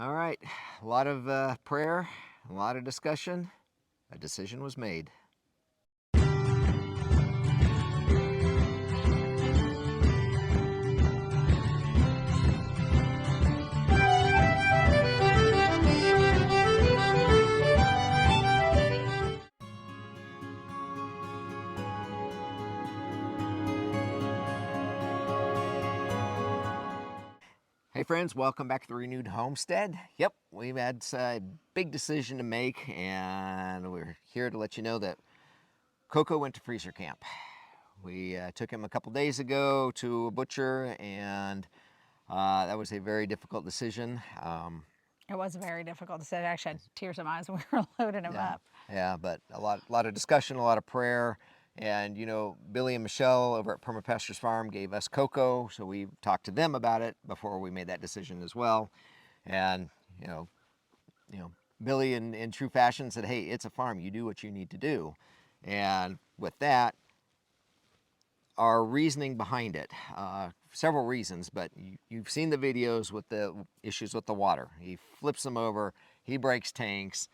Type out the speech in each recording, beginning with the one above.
All right, a lot of prayer, a lot of discussion. A decision was made. Hey friends, welcome back to the Renewed Homestead. Yep, we've had a big decision to make, and we're here to let you know that Coco went to freezer camp. We took him a couple days ago to a butcher, and that was a very difficult decision. It was a very difficult decision. I actually had tears in my eyes when we were loading him up. Yeah, but a lot of discussion, a lot of prayer. And you know, Billy and Michelle over at Permapastures Farm gave us Coco, so we talked to them about it before we made that decision as well. And you know, Billy in true fashion said, "Hey, it's a farm. You do what you need to do." And with that, our reasoning behind it, several reasons, but you've seen the videos with the issues with the water. He flips them over, he breaks tanks.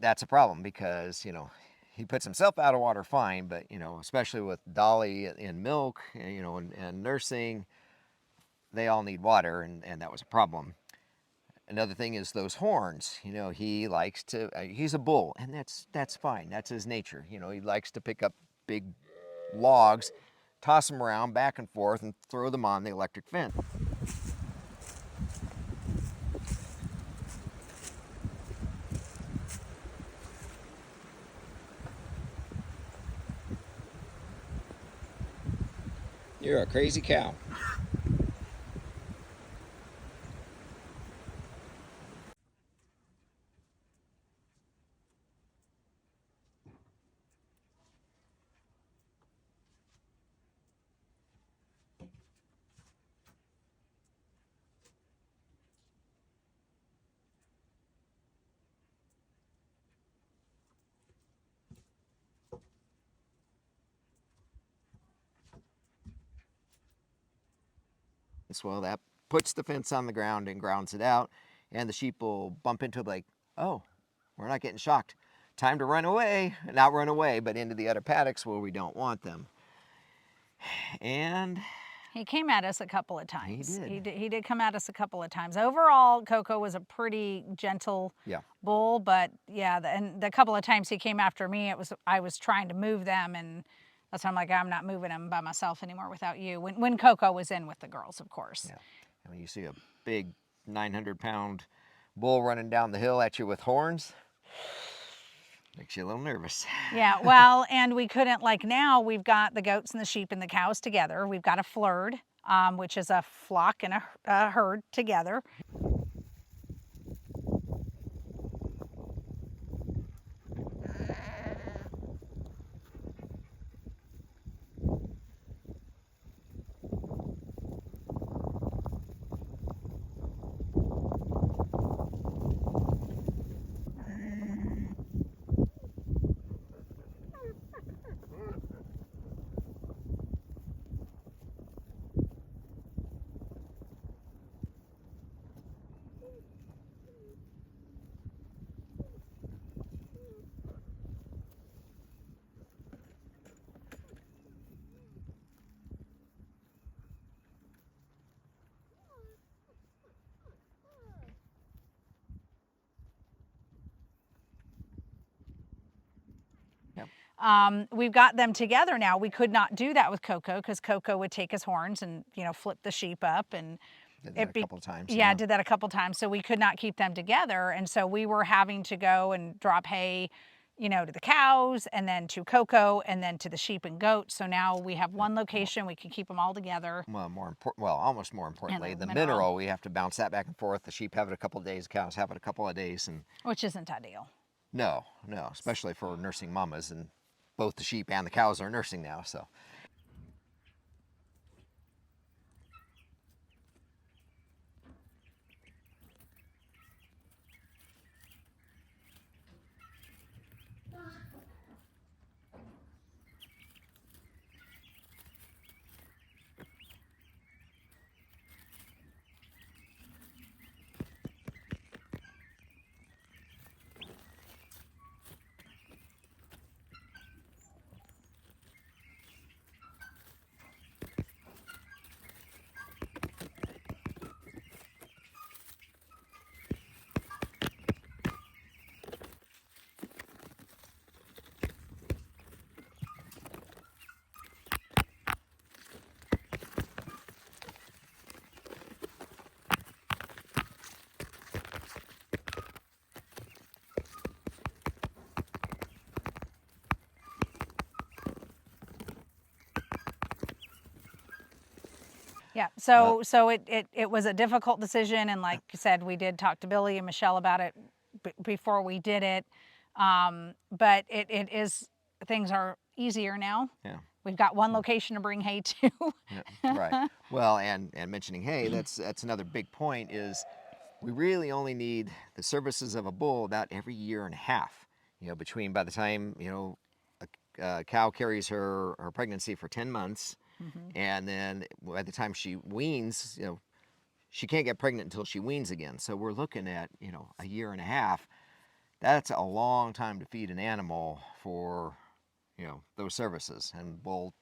That's a problem because, you know, he puts himself out of water fine, but, you know, especially with Dolly in milk, you know, and nursing, they all need water, and that was a problem. Another thing is those horns. You know, he likes to, he's a bull, and that's fine. That's his nature. You know, he likes to pick up big logs, toss them around back and forth, and throw them on the electric fence. You're a crazy cow. Well, that puts the fence on the ground and grounds it out, and the sheep will bump into it like, oh, we're not getting shocked. Time to run away. Not run away, but into the other paddocks where we don't want them. And He came at us a couple of times. He did. He did come at us a couple of times. Overall, Coco was a pretty gentle bull, but yeah, and the couple of times he came after me, I was trying to move them, and that's why I'm like, I'm not moving them by myself anymore without you. When Coco was in with the girls, of course. Yeah. And when you see a big 900-pound bull running down the hill at you with horns, makes you a little nervous. Yeah, well, and we couldn't, like now we've got the goats and the sheep and the cows together. We've got a flurd, which is a flock and a herd together. We've got them together now. We could not do that with Coco because Coco would take his horns and, you know, flip the sheep up, and did that a couple times. Yeah, did that a couple times. So we could not keep them together, and so we were having to go and drop hay, you know, to the cows, and then to Coco, and then to the sheep and goats. So now we have one location. We can keep them all together. Well, almost more importantly, the mineral, we have to bounce that back and forth. The sheep have it a couple of days, cows have it a couple of days, and which isn't ideal. No, no, especially for nursing mamas, and both the sheep and the cows are nursing now. So. Yeah, so it was a difficult decision, and like you said, we did talk to Billy and Michelle about it before we did it. But it is, things are easier now. Yeah. We've got one location to bring hay to. Yeah, right. Well, and mentioning hay, that's another big point is we really only need the services of a bull about every year and a half. You know, between by the time a cow carries her pregnancy for 10 months, and then by the time she weans, she can't get pregnant until she weans again. So we're looking at a year and a half. That's a long time to feed an animal for those services, and we'll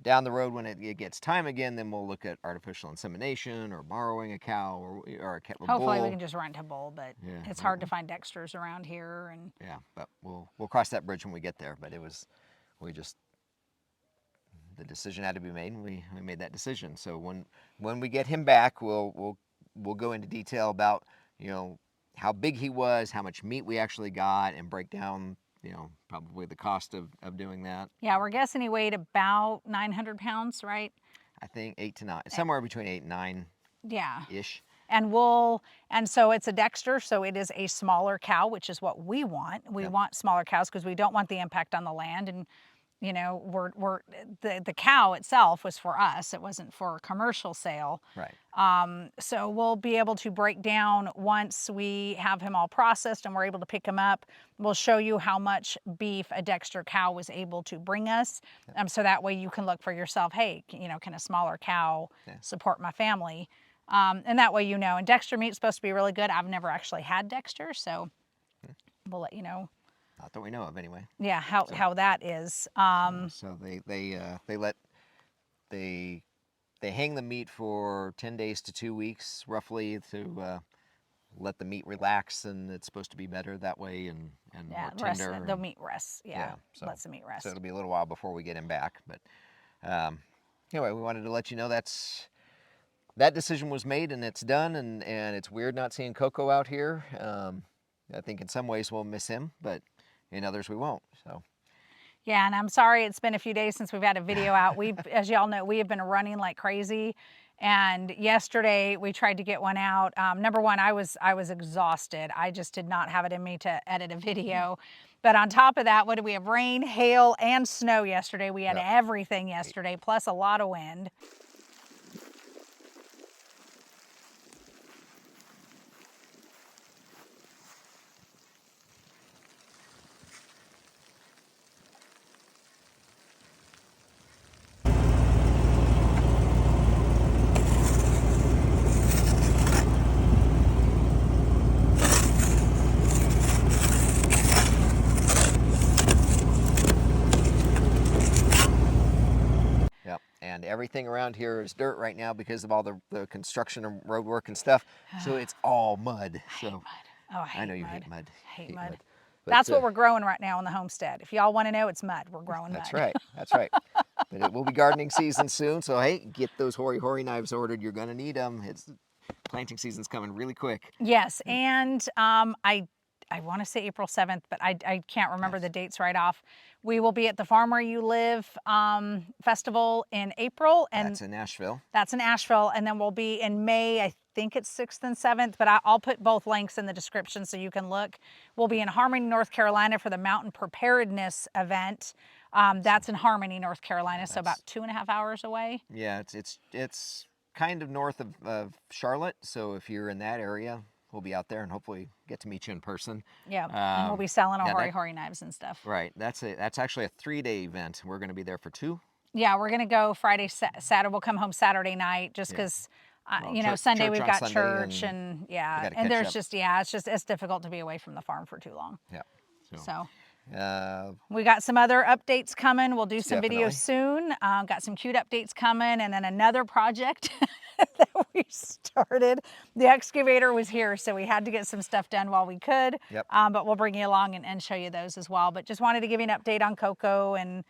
down the road when it gets time again, then we'll look at artificial insemination or borrowing a cow or a bull. Hopefully we can just rent a bull, but Yeah. it's hard to find dexters around here. And yeah, but we'll cross that bridge when we get there. But the decision had to be made, and we made that decision. So when we get him back, we'll go into detail about how big he was, how much meat we actually got, and break down probably the cost of doing that. Yeah, we're guessing he weighed about 900 pounds, right? I think 8 to 9, somewhere between 8 and 9. Yeah. Ish. And so it's a dexter, so it is a smaller cow, which is what we want. We want smaller cows because we don't want the impact on the land. And the cow itself was for us. It wasn't for commercial sale. Right. So we'll be able to break down once we have him all processed and we're able to pick him up. We'll show you how much beef a dexter cow was able to bring us. So that way you can look for yourself, hey, can a smaller cow support my family? And that way and dexter meat's supposed to be really good. I've never actually had dexter, so we'll let you know. Not that we know of, anyway. Yeah, how that is. So they hang the meat for 10 days to 2 weeks, roughly, to let the meat relax, and it's supposed to be better that way and more tender. The meat rests. Yeah, so lets the meat rest. So it'll be a little while before we get him back, but anyway, we wanted to let you know that decision was made and it's done, and it's weird not seeing Coco out here. I think in some ways we'll miss him, but in others we won't. So. Yeah, and I'm sorry it's been a few days since we've had a video out. As y'all know, we have been running like crazy. And yesterday we tried to get one out. Number one, I was exhausted. I just did not have it in me to edit a video. But on top of that, what did we have? Rain, hail, and snow yesterday. We had everything yesterday, plus a lot of wind. And everything around here is dirt right now because of all the construction and road work and stuff. So it's all mud. I hate mud. Oh, I hate mud. I know you hate mud. I hate mud. That's what we're growing right now on the homestead. If y'all want to know, it's mud. We're growing mud. That's right. That's right. But it will be gardening season soon. So, hey, get those hoary knives ordered. You're going to need them. Planting season's coming really quick. Yes. And I want to say April 7th, but I can't remember the dates right off. We will be at the Farm Where You Live festival in April. And that's in Asheville. That's in Asheville. And then we'll be in May, I think it's 6th and 7th, but I'll put both links in the description so you can look. We'll be in Harmony, North Carolina for the Mountain Preparedness event. That's in Harmony, North Carolina, so about 2.5 hours away. Yeah, it's kind of north of Charlotte, so if you're in that area, we'll be out there and hopefully get to meet you in person. Yeah, and we'll be selling our yeah, hori knives and stuff. Right, that's actually a 3-day event. We're going to be there for 2. Yeah, we're gonna go Friday, Saturday. We'll come home Saturday night just because, you know, Sunday we've got church and yeah, and there's just it's difficult to be away from the farm for too long. Yeah. So we got some other updates coming. We'll do some definitely. videos soon. Got some cute updates coming, and then another project that we started. The excavator was here, so we had to get some stuff done while we could. Yep. But we'll bring you along and show you those as well. But just wanted to give you an update on Coco and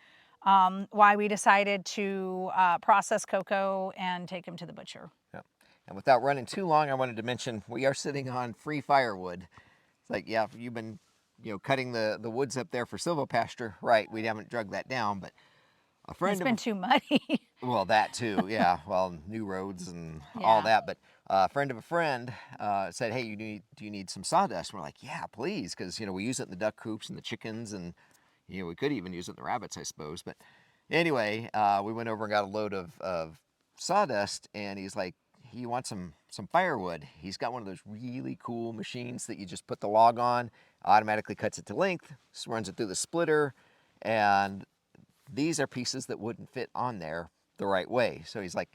why we decided to process Coco and take him to the butcher. Yeah. And without running too long, I wanted to mention we are sitting on free firewood. It's like, yeah, you've been, you know, cutting the woods up there for silvopasture, right? We haven't drug that down, but a friend. It's been too muddy. Well, that too, yeah. Well, new roads and all that. But a friend of a friend said, "Hey, do you need some sawdust?" And we're like, "Yeah, please," because you know we use it in the duck coops and the chickens, and you know we could even use it in the rabbits, I suppose. But anyway, we went over and got a load of sawdust, and he's like, he wants some firewood. He's got one of those really cool machines that you just put the log on, automatically cuts it to length, runs it through the splitter, and these are pieces that wouldn't fit on there the right way. So he's like,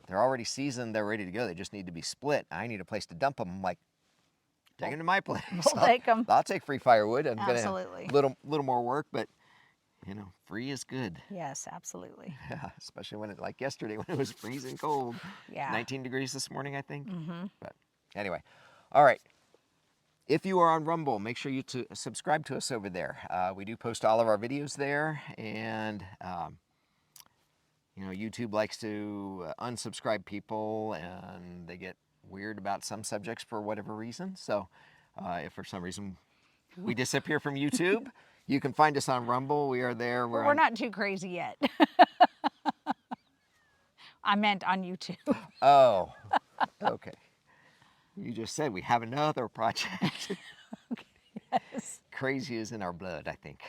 they're already seasoned, they're ready to go. They just need to be split. I need a place to dump them. I'm like, take them to my place. We'll take them. I'll take free firewood. I'm Absolutely. gonna little more work, but you know, free is good. Yes, absolutely. Yeah, especially when it, like yesterday when it was freezing cold. Yeah. 19 degrees this morning, I think. Mm-hmm. But anyway, all right. If you are on Rumble, make sure you subscribe to us over there. We do post all of our videos there, and you know, YouTube likes to unsubscribe people, and they get weird about some subjects for whatever reason. So if for some reason we disappear from YouTube, you can find us on Rumble. We are there. We're not too crazy yet. I meant on YouTube. Oh, okay. You just said we have another project. Okay, yes. Crazy is in our blood, I think.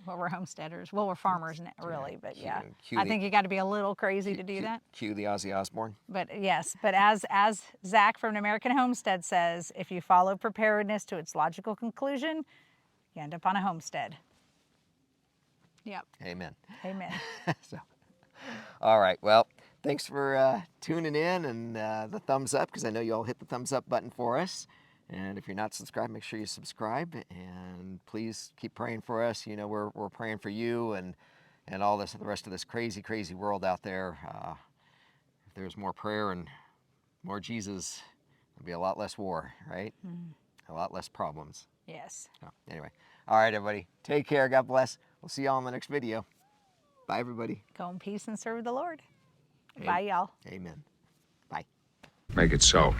Well, we're homesteaders. Well, we're farmers, really, but yeah. Cue I think you got to be a little crazy to do that. Cue the Ozzy Osbourne. But yes, but as Zach from American Homestead says, if you follow preparedness to its logical conclusion, you end up on a homestead. Yep. Amen. Amen. So, all right. Well, thanks for tuning in and the thumbs up, because I know you all hit the thumbs up button for us. And if you're not subscribed, make sure you subscribe, and please keep praying for us. You know, we're praying for you and all this, the rest of this crazy world out there. If there's more prayer and more Jesus, there'll be a lot less war, right? A lot less problems. Yes. So, anyway, all right, everybody, take care. God bless. We'll see y'all in the next video. Bye, everybody. Go in peace and serve the Lord. Bye, y'all. Amen. Bye. Make it so.